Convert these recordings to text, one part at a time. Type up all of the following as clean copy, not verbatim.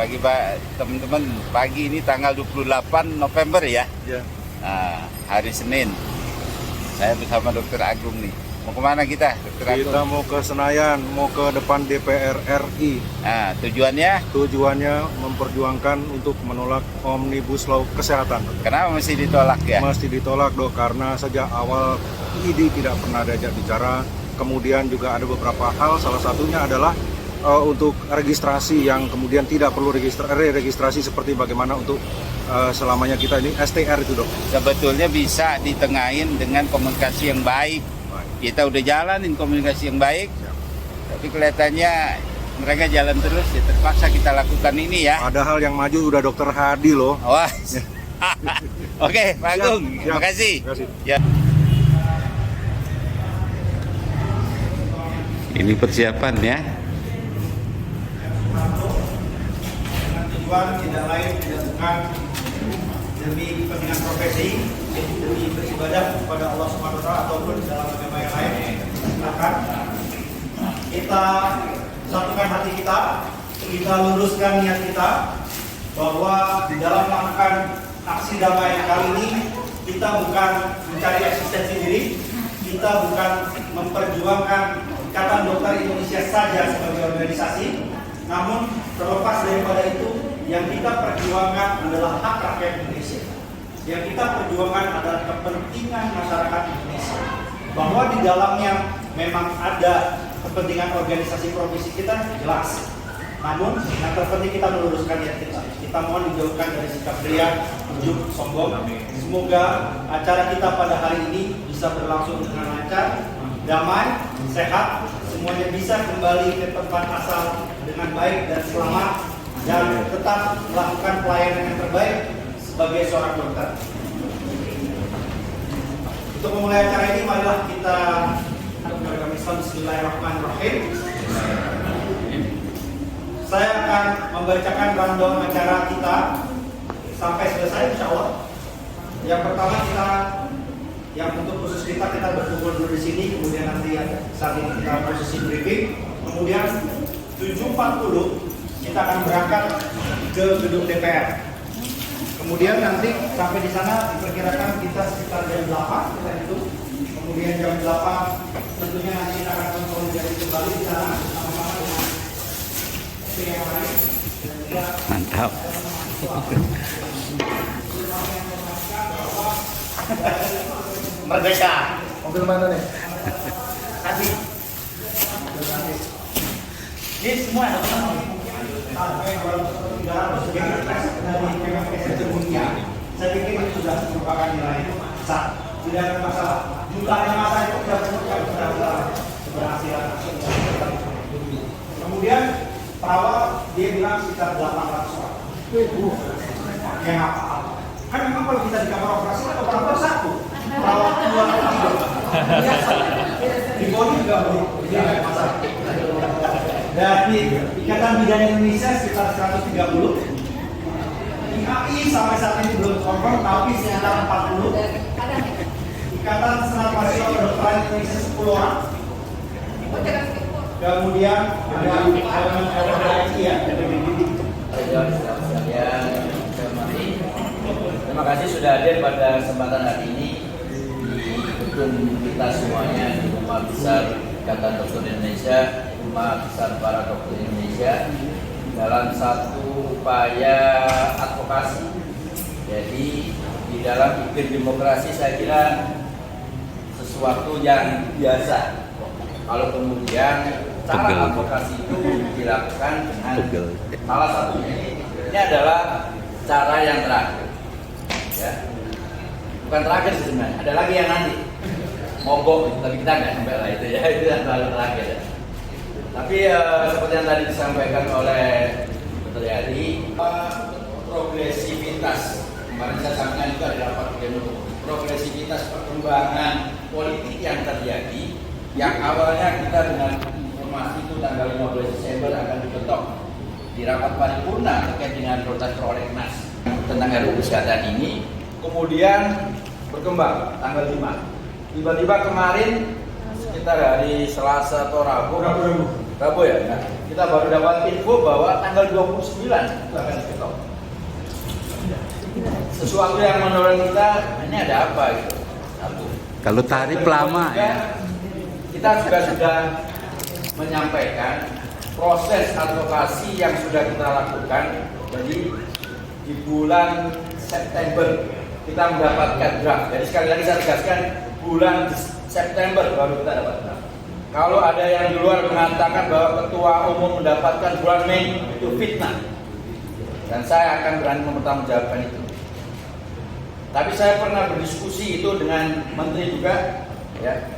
Pagi Pak teman-teman, pagi ini tanggal 28 November ya. Ya. Nah, hari Senin. Saya bersama Dokter Agung nih. Mau kemana kita, Dokter Agung? Kita mau ke Senayan, mau ke depan DPR RI. Nah, tujuannya? Tujuannya memperjuangkan untuk menolak Omnibus Law Kesehatan. Kenapa mesti ditolak ya? Mesti ditolak, Dok, karena sejak awal ID tidak pernah diajak bicara. Kemudian juga ada beberapa hal, salah satunya adalah untuk registrasi yang kemudian tidak perlu registrasi seperti bagaimana untuk selamanya kita ini STR itu, Dok. Sebetulnya bisa ditengahin dengan komunikasi yang baik. Kita udah jalanin komunikasi yang baik, tapi kelihatannya mereka jalan terus, ya terpaksa kita lakukan ini ya. Ada hal yang maju udah Dokter Hadi loh. Wah. Oke, Pak Agung, terima kasih. Ya. Ini persiapan ya. Tujuan tidak lain tidak bukan demi kepentingan profesi, demi beribadah kepada Allah Subhanahu wa taala ataupun dalam agama yang lain. Silakan kita satukan hati kita luruskan niat kita bahwa di dalam melakukan aksi damai kali ini kita bukan mencari eksistensi diri, kita bukan memperjuangkan Ikatan Dokter Indonesia saja sebagai organisasi, namun terlepas daripada itu, yang kita perjuangkan adalah hak rakyat Indonesia. Yang kita perjuangkan adalah kepentingan masyarakat Indonesia. Bahwa di dalamnya memang ada kepentingan organisasi profesi kita, jelas. Namun yang terpenting kita meluruskan niat kita. Kita mohon dijauhkan dari sikap ria, ujub, sombong. Semoga acara kita pada hari ini bisa berlangsung dengan lancar, damai, sehat, semuanya bisa kembali ke tempat asal dengan baik dan selamat, dan tetap melakukan pelayanan yang terbaik sebagai seorang dokter. Untuk memulai acara ini, marilah kita beragama Islam. Bismillahirrahmanirrahim. Saya akan membacakan rundown acara kita sampai selesai, insya Allah. Yang pertama yang untuk khusus kita berkumpul dulu di sini, kemudian nanti saat ini kita posisi briefing, kemudian 7.40 kita akan berangkat ke gedung DPR. Kemudian nanti sampai di sana diperkirakan kita sekitar jam 8 kita itu. Kemudian jam 8 tentunya nanti kita akan konsolidasi kembali di sana bersama-sama dengan tim yang lain. Mantap. Merdeka. Mobil mana nih? Kasih. Ini semua ada sampai 200 dari PMKS dunia. Saya pikir itu sudah merupakan nilai besar. Tidak ada masalah. Jumlahnya masa itu sudah keberhasilan. Kemudian perawat dia bilang sekitar 800 orang. Yang apa? Kan memang kalau kita di kamar operasi ada perawat satu, perawat 2 atau 3. Biasa. Di body juga begitu. Tidak ada masalah. Dari Ikatan Bidan Indonesia sekitar 130. IAI sampai saat ini belum confirm, tapi sekitar 40. Ikatan Senat Mahasiswa Kedokteran Indonesia 10 orang. Kemudian ada elemen-elemen HSI ya, Terima kasih sudah hadir pada kesempatan hari ini di gedung kita semuanya di Rumah Besar Ikatan Dokter Indonesia, Rumah Besar para Dokter Indonesia, dalam satu upaya advokasi. Jadi di dalam iklim demokrasi saya kira sesuatu yang biasa. Kalau kemudian cara advokasi itu dilakukan dengan salah satunya ini adalah cara yang terakhir. Ya. Bukan terakhir sebenarnya, ada lagi yang nanti mogok, tapi kita nggak sampai lah itu ya, itu yang terakhir ya. Tapi seperti yang tadi disampaikan oleh Dr. Yadi, progresivitas, kemarin saya sampaikan juga di rapat pleno, progresivitas perkembangan politik yang terjadi, yang awalnya kita dengan informasi itu tanggal 15 Desember akan diketok di rapat paripurna terkait dengan protes prolegnas tentang RUU Kesehatan ini, kemudian berkembang tanggal 5. Tiba-tiba kemarin sekitar hari Selasa atau Rabu ya, kita baru dapat info bahwa tanggal 29 itu akan diketok. Sesuatu yang menurut kita ini ada apa gitu. Satu. Kalau tarif lama ya. Kita juga sudah menyampaikan proses advokasi yang sudah kita lakukan. Jadi di bulan September kita mendapatkan draft. Jadi sekali lagi saya tegaskan, bulan September baru kita dapat draft. Kalau ada yang di luar mengatakan bahwa ketua umum mendapatkan bulan Mei, itu fitnah. Dan saya akan berani mempertanggungjawabkan itu. Tapi saya pernah berdiskusi itu dengan menteri juga, ya.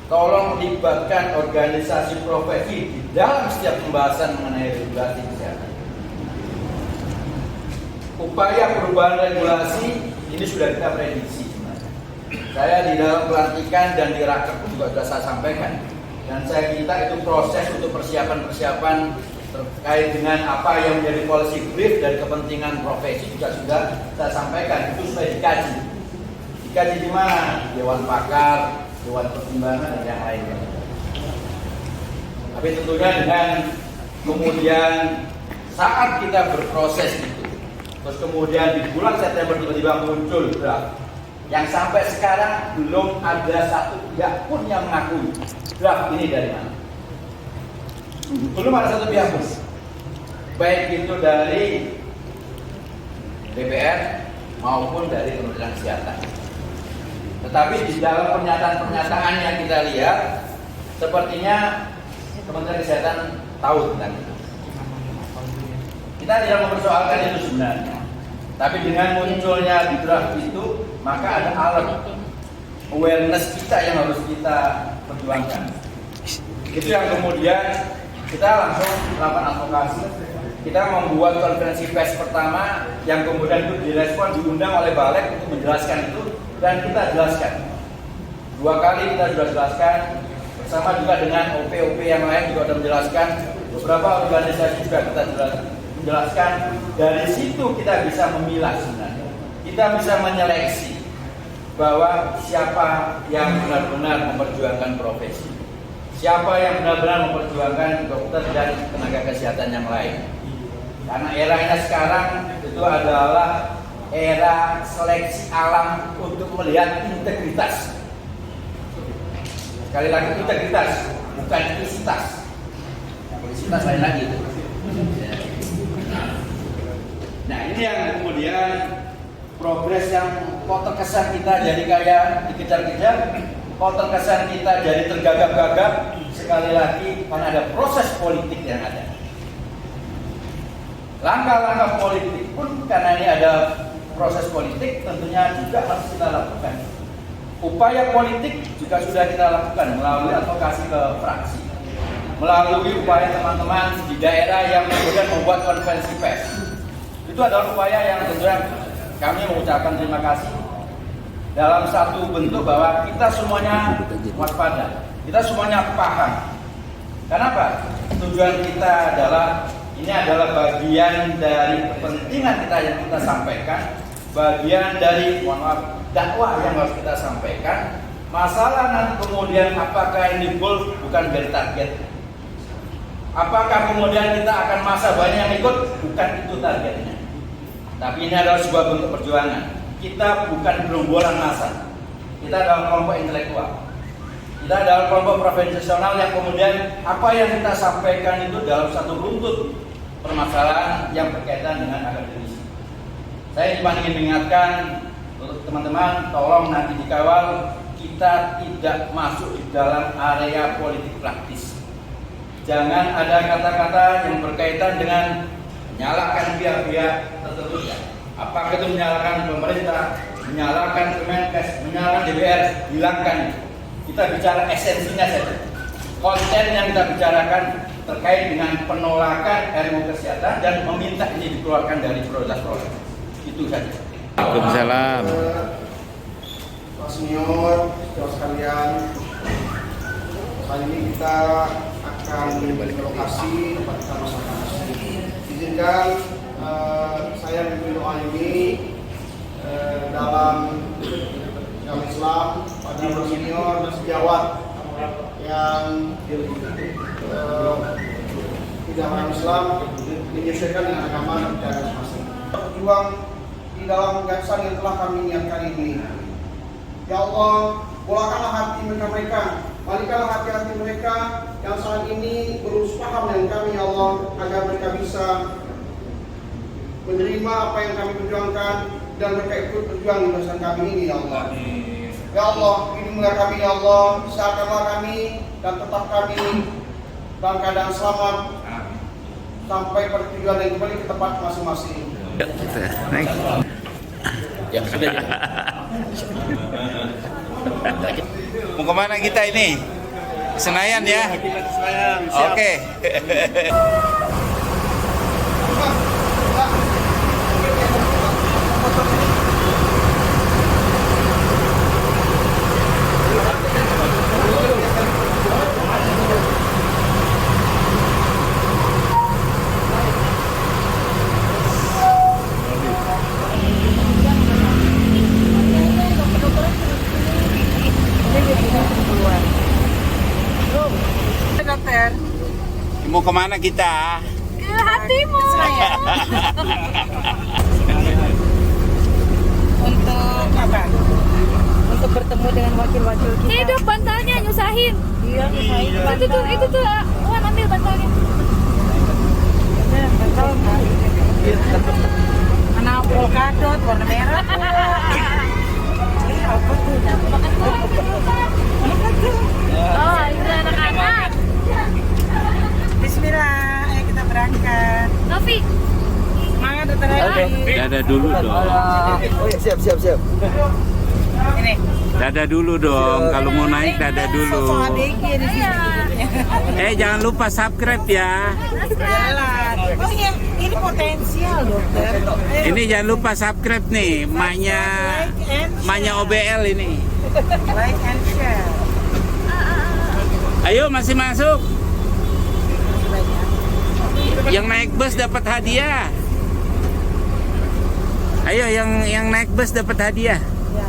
Tolong libatkan organisasi profesi di dalam setiap pembahasan mengenai regulasi kesehatan. Upaya perubahan regulasi ini sudah kita prediksi sebenarnya. Saya di dalam pelantikan dan di raker pun juga sudah saya sampaikan. Dan saya minta itu proses untuk persiapan-persiapan terkait dengan apa yang menjadi policy brief dari kepentingan profesi juga sudah saya sampaikan. Itu sudah dikaji. Dikaji di mana? Dewan Pakar, Dewan Pertimbangan dan yang lainnya. Tapi tentunya dengan kemudian saat kita berproses itu, terus kemudian di bulan September tiba-tiba muncul draft yang sampai sekarang belum ada satu pihak pun yang mengakui draft ini dari mana. Belum ada satu pihak pun, baik itu dari DPR maupun dari Kementerian Kesehatan. Tetapi di dalam pernyataan-pernyataan yang kita lihat, sepertinya Kementerian Kesehatan tahu tentang itu. Kita tidak mempersoalkan itu sebenarnya. Tapi dengan munculnya di draft itu, maka ada alert awareness kita yang harus kita perjuangkan. Itu yang kemudian kita langsung melakukan advokasi. Kita membuat konferensi pers pertama yang kemudian itu direspon, diundang oleh Balik untuk menjelaskan itu. Dan kita jelaskan 2 kali kita sudah jelaskan bersama juga dengan OP-OP yang lain juga sudah menjelaskan, beberapa organisasi juga kita menjelaskan. Dari situ kita bisa memilah sebenarnya, kita bisa menyeleksi bahwa siapa yang benar-benar memperjuangkan profesi, siapa yang benar-benar memperjuangkan dokter dan tenaga kesehatan yang lain. Karena eranya sekarang itu adalah era seleksi alam untuk melihat integritas. Sekali lagi integritas, bukan isitas. Isitas lain lagi itu. Nah ini yang kemudian progres yang kok terkesan kita jadi kayak dikejar-kejar, kok terkesan kita jadi tergagap-gagap. Sekali lagi karena ada proses politik yang ada. Langkah-langkah politik pun karena ini ada proses politik tentunya juga harus kita lakukan. Upaya politik juga sudah kita lakukan melalui advokasi ke fraksi, melalui upaya teman-teman di daerah yang kemudian membuat konferensi pers. Itu adalah upaya yang tentunya kami mengucapkan terima kasih dalam satu bentuk bahwa kita semuanya waspada, kita semuanya paham. Kenapa? Tujuan kita adalah ini adalah bagian dari kepentingan kita yang kita sampaikan, bagian dari dakwah yang harus kita sampaikan. Masalah nanti kemudian apakah ini goal bukan dari target, apakah kemudian kita akan masa banyak yang ikut, bukan itu targetnya. Tapi ini adalah sebuah bentuk perjuangan. Kita bukan gerombolan massa, kita adalah kelompok intelektual, kita adalah kelompok profesional yang kemudian apa yang kita sampaikan itu dalam satu runtut permasalahan yang berkaitan dengan akademisi. Saya cuma ingin mengingatkan untuk teman-teman, tolong nanti dikawal kita tidak masuk di dalam area politik praktis. Jangan ada kata-kata yang berkaitan dengan menyalahkan pihak-pihak tertentu. Apakah itu menyalahkan pemerintah, menyalahkan Kemenkes, menyalahkan DPR, hilangkan. Kita bicara esensinya saja. Konten yang kita bicarakan terkait dengan penolakan RUU Kesehatan dan meminta ini dikeluarkan dari prioritas-prioritas. Itu saja. Waalaikumsalam. Pak Senior, saudara sekalian, kali ini kita akan berlokasi kepada masyarakat. Izinkan saya memimpin doa ini dalam Islam, Pak Senior dan sejawat yang ajaran Islam menyesuaikan dengan agama kita masing-masing. Berjuang di dalam gagasan yang telah kami niatkan ini. Ya Allah, bolehkanlah hati mereka, balikkanlah hati-hati mereka yang saat ini belum paham dengan kami, ya Allah, agar mereka bisa menerima apa yang kami perjuangkan dan mereka ikut berjuang di barisan kami ini, ya Allah. Ya Allah, lindungilah kami, ya Allah, sehatkanlah kami dan tetap kami dalam keadaan selamat sampai pada tujuan dan kembali ke tempat masing-masing. Ya sudah. Mau kemana kita ini? Senayan ya? Oke. Dokter, Mau kemana kita? ke hatimu. Untuk apa? Untuk bertemu dengan wakil-wakil kita. Hidup bantalnya nyusahin. Iya, nyusahin. Itu tuh, Wan ambil bantalnya. Bantal mana polkadot warna merah. Ini apa tuh? Makan oh, itu anak-anak. Bismillah, ayo kita berangkat. Novi, Semangat dokter Edi. Dada dulu dong. Oh ya, siap. Ini. Dada dulu dong. Kalau mau naik dada dulu. Sosok ABG di sini. Jangan lupa subscribe ya. Jalan. Oh iya, ini potensial dokter. Ini jangan lupa subscribe nih, maknya OBL ini. Like and share. Ayo masih masuk. Yang naik bus dapat hadiah. Ayo yang naik bus dapat hadiah. Ya.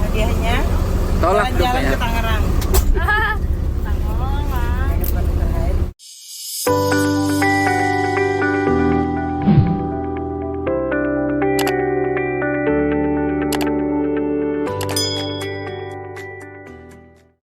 Hadiahnya Tolak jalan-jalan rupanya. ke Tangerang.